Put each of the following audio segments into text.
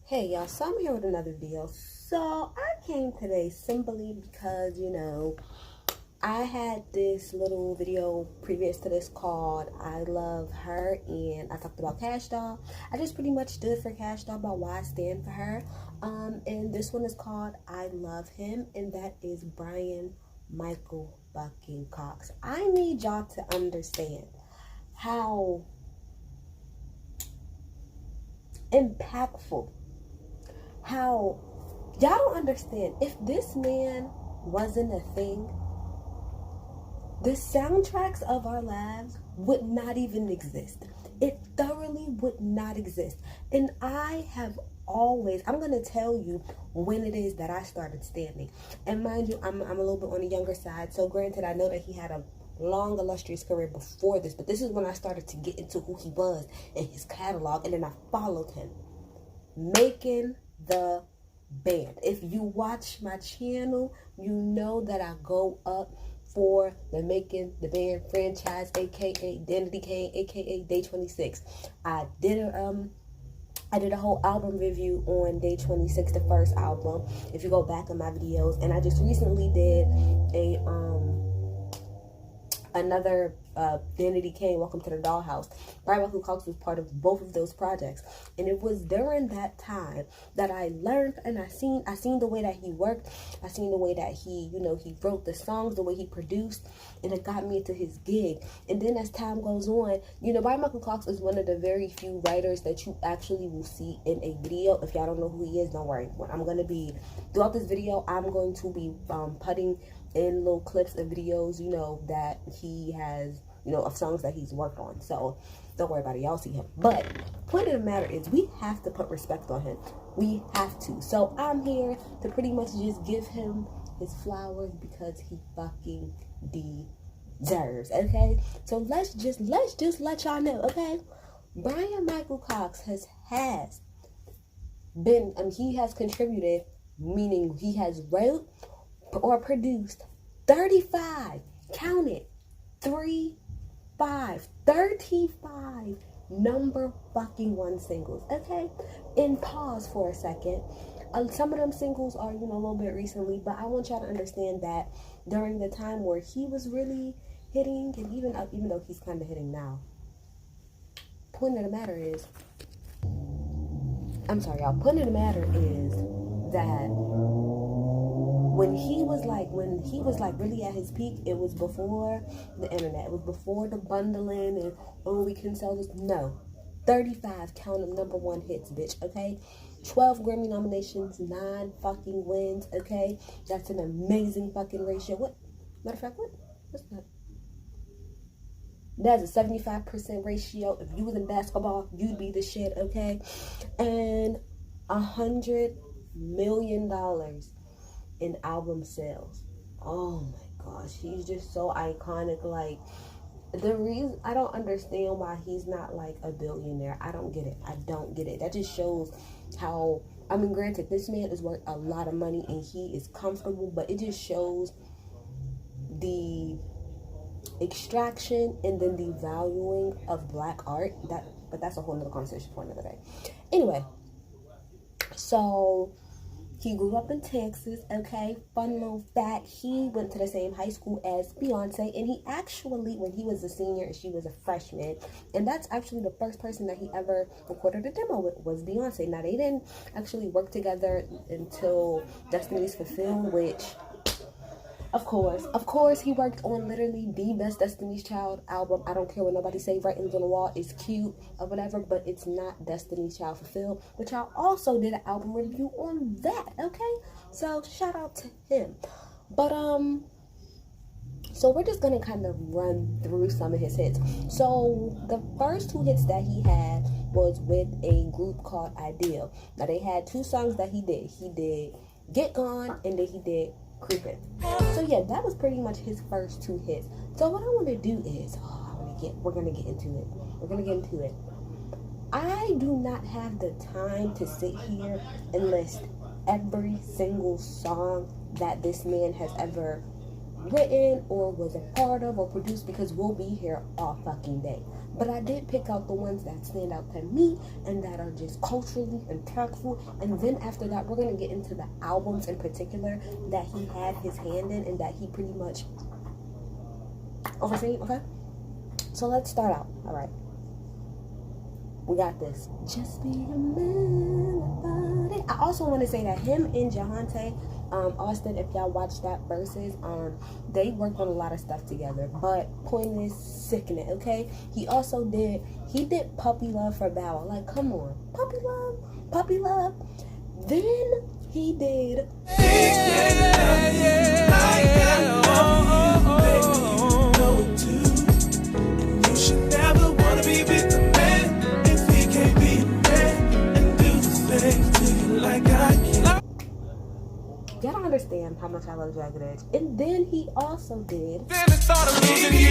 Hey y'all, so I'm here with another video. So I came today simply because, I had this little video previous to this called I Love Her, and I talked about Cash Doll. I just pretty much stood for Cash Doll about why I stand for her. And this one is called I Love Him, and that is Bryan-Michael fucking Cox. I need y'all to understand how impactful, how y'all don't understand. If this man wasn't a thing, the soundtracks of our lives would not even exist. It thoroughly would not exist. And I have always, I'm going to tell you when it is that I started standing. And mind you, I'm a little bit on the younger side. So granted, I know that he had a long, illustrious career before this. But this is when I started to get into who he was and his catalog. And then I followed him. Making the Band. If you watch my channel, you know that I go up for the Making the Band franchise, aka Danity Kane, aka Day 26. I did a whole album review on Day 26, the first album, if you go back in my videos. And I just recently did a another Danity Kane, Welcome to the Dollhouse. Bryan-Michael Cox was part of both of those projects, and it was during that time that I learned and I seen the way that he worked. I seen the way that he wrote the songs, the way he produced, and it got me into his gig. And then as time goes on, Bryan-Michael Cox is one of the very few writers that you actually will see in a video. If y'all don't know who he is, don't worry. What I'm gonna be throughout this video, I'm going to be putting in little clips of videos, that he has, of songs that he's worked on. So don't worry about it, y'all see him. But point of the matter is, we have to put respect on him. We have to. So I'm here to pretty much just give him his flowers because he fucking deserves. Okay, so let's just let y'all know. Okay, Bryan-Michael Cox has been, he has contributed, meaning he has wrote or produced 35, count it, 35 number fucking one singles. Okay, and pause for a second. Some of them singles are, a little bit recently, but I want y'all to understand that during the time where he was really hitting, and even though he's kind of hitting now, point of the matter is, I'm sorry, y'all, point of the matter is that when he was like really at his peak, it was before the internet. It was before the bundling and, oh, we can sell this. No. 35, count them, number one hits, bitch, okay? 12 Grammy nominations, 9 fucking wins, okay? That's an amazing fucking ratio. What? Matter of fact, what? What's that? That's a 75% ratio. If you was in basketball, you'd be the shit, okay? And $100 million in album sales. Oh my gosh, he's just so iconic. Like, the reason I don't understand why he's not like a billionaire. I don't get it. That just shows how, granted, this man is worth a lot of money and he is comfortable, but it just shows the extraction and then the valuing of black art. But that's a whole nother conversation for another day. Anyway, so he grew up in Texas, okay? Fun little fact, he went to the same high school as Beyonce, and he actually, when he was a senior and she was a freshman, and that's actually the first person that he ever recorded a demo with was Beyonce. Now, they didn't actually work together until Destiny's Fulfilled, which, of course, he worked on literally the best Destiny's Child album. I don't care what nobody say, Writings on the Wall is cute or whatever, but it's not Destiny's Child Fulfilled, which I also did an album review on that, okay? So, shout out to him. But, so we're just gonna kind of run through some of his hits. So, the first 2 hits that he had was with a group called Ideal. Now, they had 2 songs that he did. He did Get Gone, and then he did Creepin'. So yeah, that was pretty much his first 2 hits. So what I want to do is, we're gonna get into it. I do not have the time to sit here and list every single song that this man has ever written or was a part of or produced, because we'll be here all fucking day. But I did pick out the ones that stand out to me and that are just culturally impactful. And then after that, we're going to get into the albums in particular that he had his hand in and that he pretty much overseen, okay? So let's start out, all right? We got this. Just be a man about it. I also want to say that him and Jahante, Austin, if y'all watch that Versus, they worked on a lot of stuff together. But point is, sickening, okay? He did Puppy Love for Bow Wow. Like, come on. Puppy Love. Then he did. You should never want to be with the man if he can't be a man and do the things to you like I can. Y'all don't understand how much I love Jagged Edge. And then he also did. Then the thought of losing you.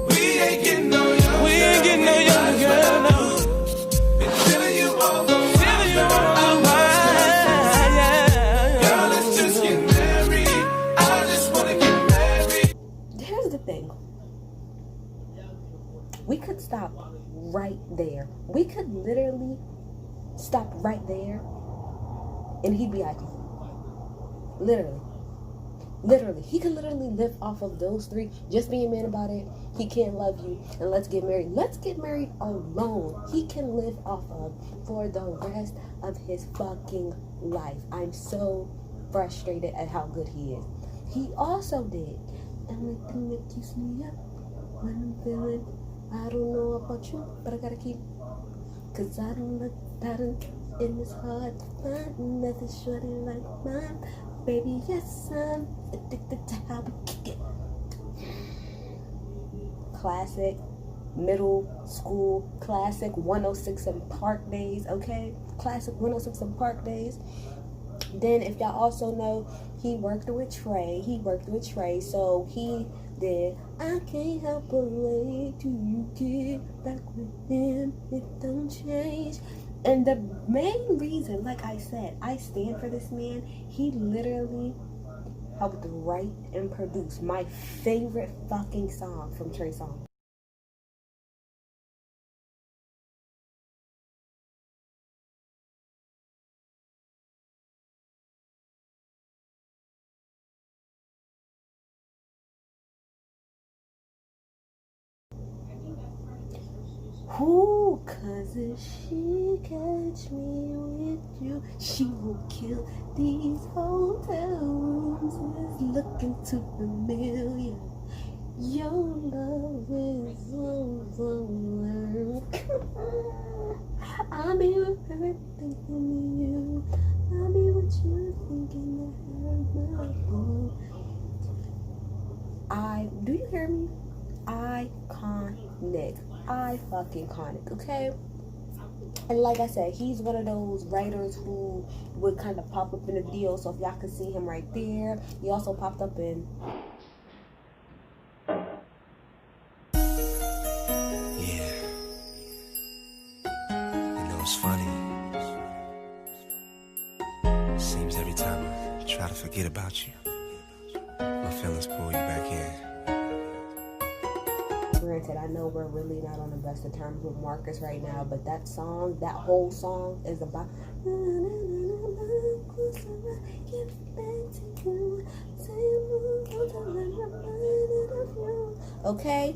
We ain't getting no younger. We ain't getting no younger, girl. No. Been feeling you all the while. Girl, let's just get married. I just want to get married. Here's the thing. We could stop right there. We could literally stop right there and he'd be iconic. Literally, he could literally live off of those three. Just be a man about it, He Can't Love You, and Let's Get Married. Let's Get Married alone, he can live off of for the rest of his fucking life. I'm so frustrated at how good he is. He also did Everything That Keeps Me Up When I'm Feeling, I don't know about you, but I gotta keep, cause I don't look pattern, and it's hard to find nothing shorty like mine. Baby, yes, I'm addicted to how we kick it. Classic, middle school, classic 106 and Park days, okay? Classic 106 and Park days. Then, if y'all also know, he worked with Trey, so he did I Can't Help But Wait Till You Get Back With Him, It Don't Change. And the main reason, like I said, I stand for this man. He literally helped write and produce my favorite fucking song from Trey Songz. Ooh, cause if she catch me with you, she will kill these hotel rooms. It's looking too familiar. Your love is over. I'll be with everything from you. I'll be what you're thinking of my boo. Do you hear me? Iconic. I fucking iconic, okay? And like I said, he's one of those writers who would kind of pop up in a video. So if y'all can see him right there, he also popped up in. Yeah. You know, it's funny. Seems every time I try to forget about you, my feelings pull you back in. Granted, I know we're really not on the best of terms with Marcus right now, but that whole song is about. Okay,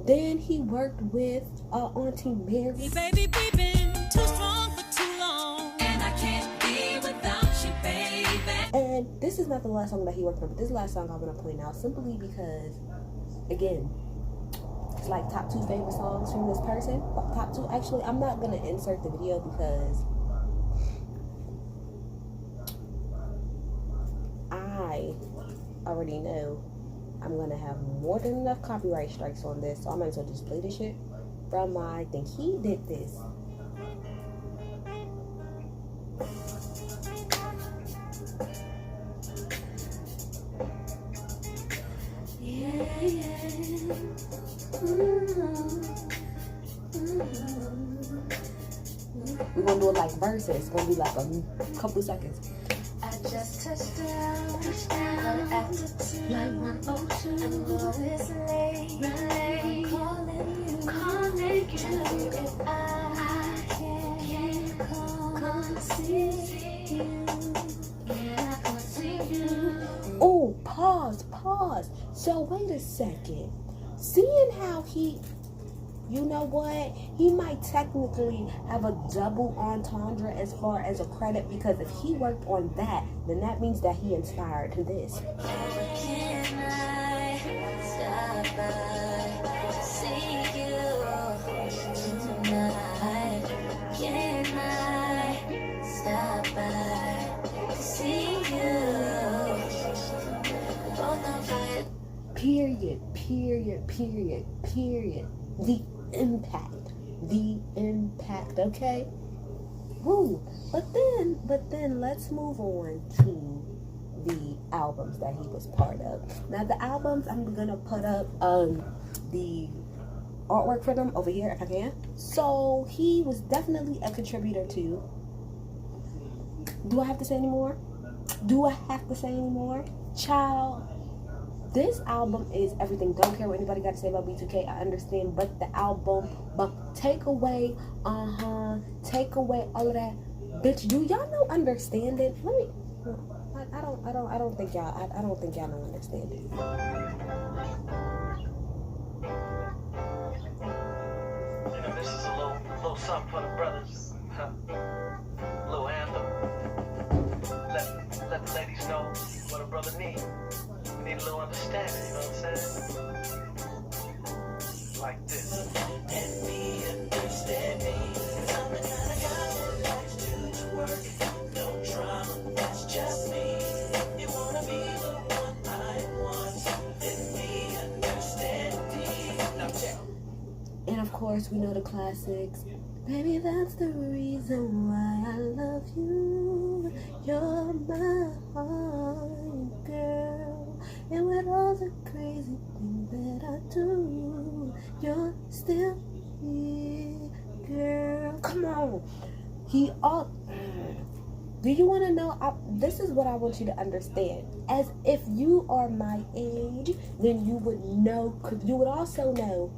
then he worked with Auntie Mary. Hey baby, we've been too strong for too long, and I can't be without you, baby. And this is not the last song that he worked on, but this is the last song I'm gonna play now, simply because, again, it's like top 2 favorite songs from this person. Top 2. Actually, I'm not gonna insert the video because I already know I'm gonna have more than enough copyright strikes on this, so I might as well just play this shit from my thing. He did this. We're gonna do it like verses. It's gonna be like a couple seconds. I just touched down. Like 102. I know it's late. I'm calling you. If I can't come see you. Yeah, I come see you. Oh, pause. So wait a second. Seeing how you know what? He might technically have a double entendre as far as a credit, because if he worked on that, then that means that he inspired this. Can I stop by to see you tonight? Can I stop by to see you? Both on fire. Period. The impact, okay? Woo. But then let's move on to the albums that he was part of. Now the albums, I'm gonna put up the artwork for them over here if I can. So he was definitely a contributor to. Do I have to say any more? Child, this album is everything. Don't care what anybody got to say about B2K. I understand, but the album, take away all of that, bitch. Do y'all know understanding? Let me. I don't think y'all know understanding. You know, this is a little something for the brothers. Little anthem. Let the ladies know what a brother needs. We need a little understanding, you know what I'm saying? Like this. And me understand me. Something that I got relax to work. No drama, that's just me. You wanna be the one I want. Let me understand me. Now check. And of course, we know the classics. Baby, that's the reason why I love you. You're my heart, girl. And with all the crazy things that I do, you're still here, girl. Come on. Do you want to know? This is what I want you to understand. As if you are my age, then you would know, you would also know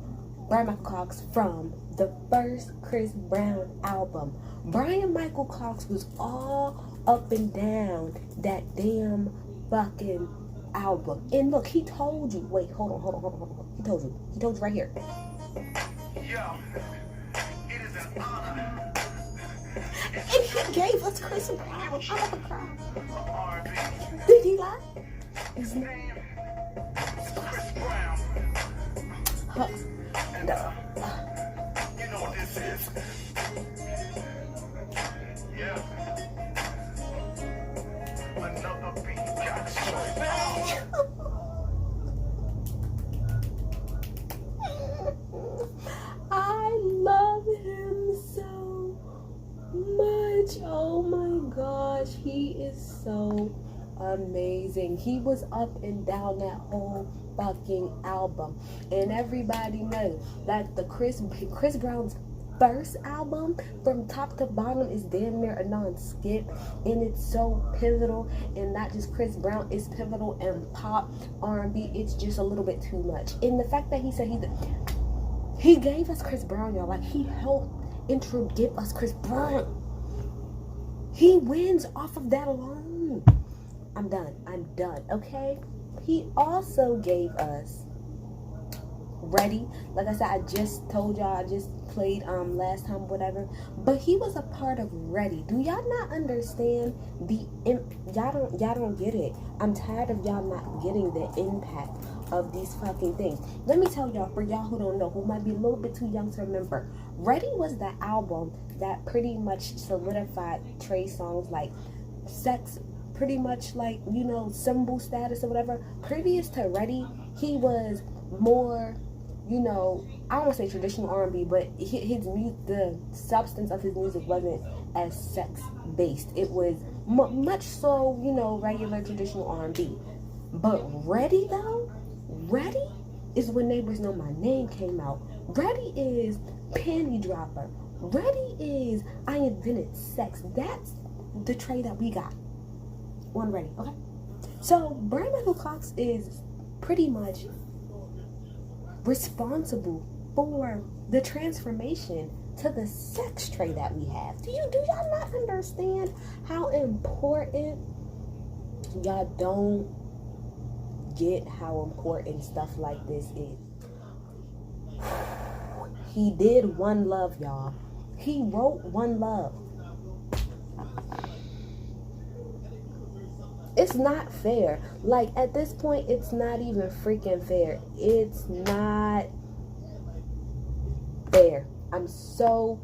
Bryan-Michael Cox from the first Chris Brown album. Bryan-Michael Cox was all up and down that damn fucking album. And look, he told you. Wait, hold on. He told you right here. Yo, it is an honor. And he gave us Chris Brown. I'm gonna cry. R&B. Did he lie? His name is Chris Brown. Huh. And you know what this is. Yeah. Another beat got straight. I love him so much. Oh my gosh, he is so amazing. He was up and down that whole fucking album, and everybody knows that the Chris Brown's first album from top to bottom is damn near a non-skip, and it's so pivotal. And not just Chris Brown, it's pivotal in pop, R&B. It's just a little bit too much. And the fact that he said he gave us Chris Brown, y'all, like he helped give us Chris Brown. He wins off of that alone. I'm done, okay? He also gave us Ready. Like I said, I just told y'all, I just played last time, whatever. But he was a part of Ready. Do y'all not understand y'all don't get it. I'm tired of y'all not getting the impact of these fucking things. Let me tell y'all, for y'all who don't know, who might be a little bit too young to remember, Ready was the album that pretty much solidified Trey Songz like sex, pretty much like, you know, symbol status or whatever. Previous to Ready, he was more, you know, I don't want to say traditional R&B, but his music, the substance of his music wasn't as sex based. It was much so, you know, regular traditional R&B. But Ready though, Ready is when Neighbors Know My Name came out. Ready is Panty Dropper. Ready is I Invented Sex. That's the Trey that we got. One ready, okay? So Bryan-Michael Cox is pretty much responsible for the transformation to the sex tray that we have. Do y'all not understand how important? Y'all don't get how important stuff like this is. He did One Love, y'all. He wrote One Love. It's not fair. Like, at this point, it's not even freaking fair. It's not fair. I'm so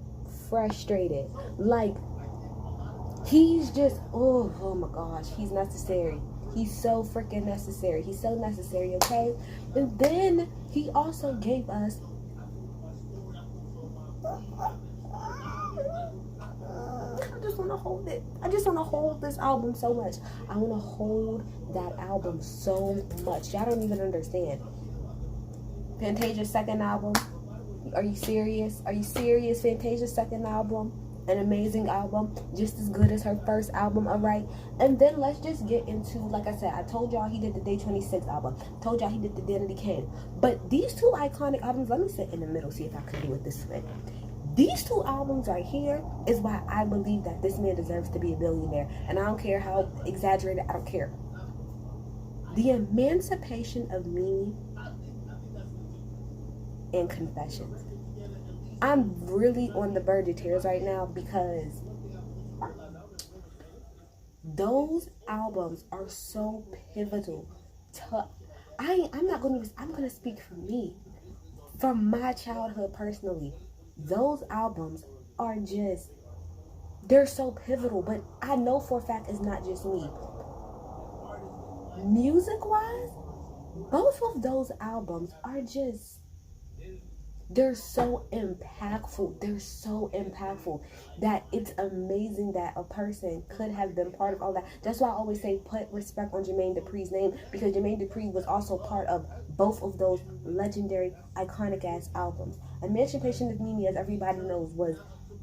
frustrated. Like, he's just, oh my gosh, he's necessary. He's so freaking necessary. He's so necessary, okay? And then he also gave us I just want to hold it. I just want to hold this album so much. I want to hold that album so much. Y'all don't even understand. Fantasia's second album. Are you serious? Are you serious? Fantasia's second album. An amazing album. Just as good as her first album, alright? And then let's just get into, like I said, I told y'all he did the Day 26 album. Told y'all he did the Danity Kane. But these two iconic albums, let me sit in the middle, see if I can do it this way. These two albums right here is why I believe that this man deserves to be a billionaire. And I don't care how exaggerated, I don't care. The Emancipation of Mimi and Confessions. I'm really on the verge of tears right now because those albums are so pivotal to, I'm gonna speak for me, from my childhood personally. Those albums are just, they're so pivotal, but I know for a fact it's not just me. Music-wise, both of those albums are just, they're so impactful. They're so impactful that it's amazing that a person could have been part of all that. That's why I always say put respect on Jermaine Dupri's name, because Jermaine Dupri was also part of both of those legendary, iconic-ass albums. Emancipation of Mimi, as everybody knows, was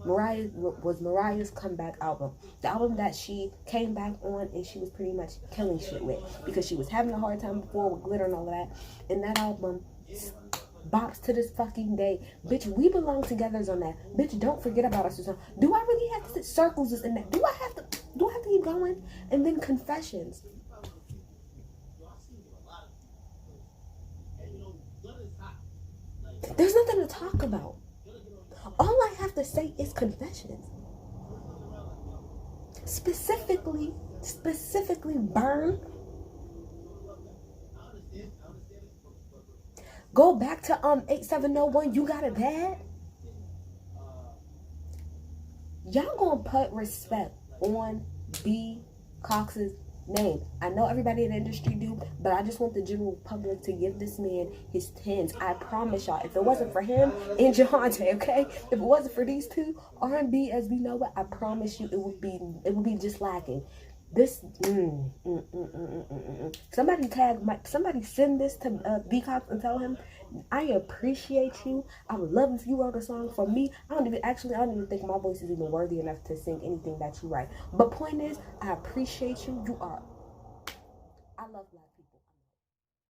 Mariah's comeback album. The album that she came back on and she was pretty much killing shit with, because she was having a hard time before with Glitter and all of that. And that album bops to this fucking day. Bitch, we belong together on that. Bitch, don't forget about us. Do I really have to sit circles is in that? Do I have to keep going? And then Confessions. There's nothing to talk about. All I have to say is Confessions. Specifically Burn. Go back to 8701, You Got It Bad. Y'all gonna put respect on B. Cox's name. I know everybody in the industry do, but I just want the general public to give this man his 10s. I promise y'all, if it wasn't for him and Jahante, okay? If it wasn't for these two, R&B as we know it, I promise you it would be just lacking. This, somebody send this to B. Cox and tell him, I appreciate you. I would love if you wrote a song for me. I don't even think my voice is even worthy enough to sing anything that you write. But point is, I appreciate you. You are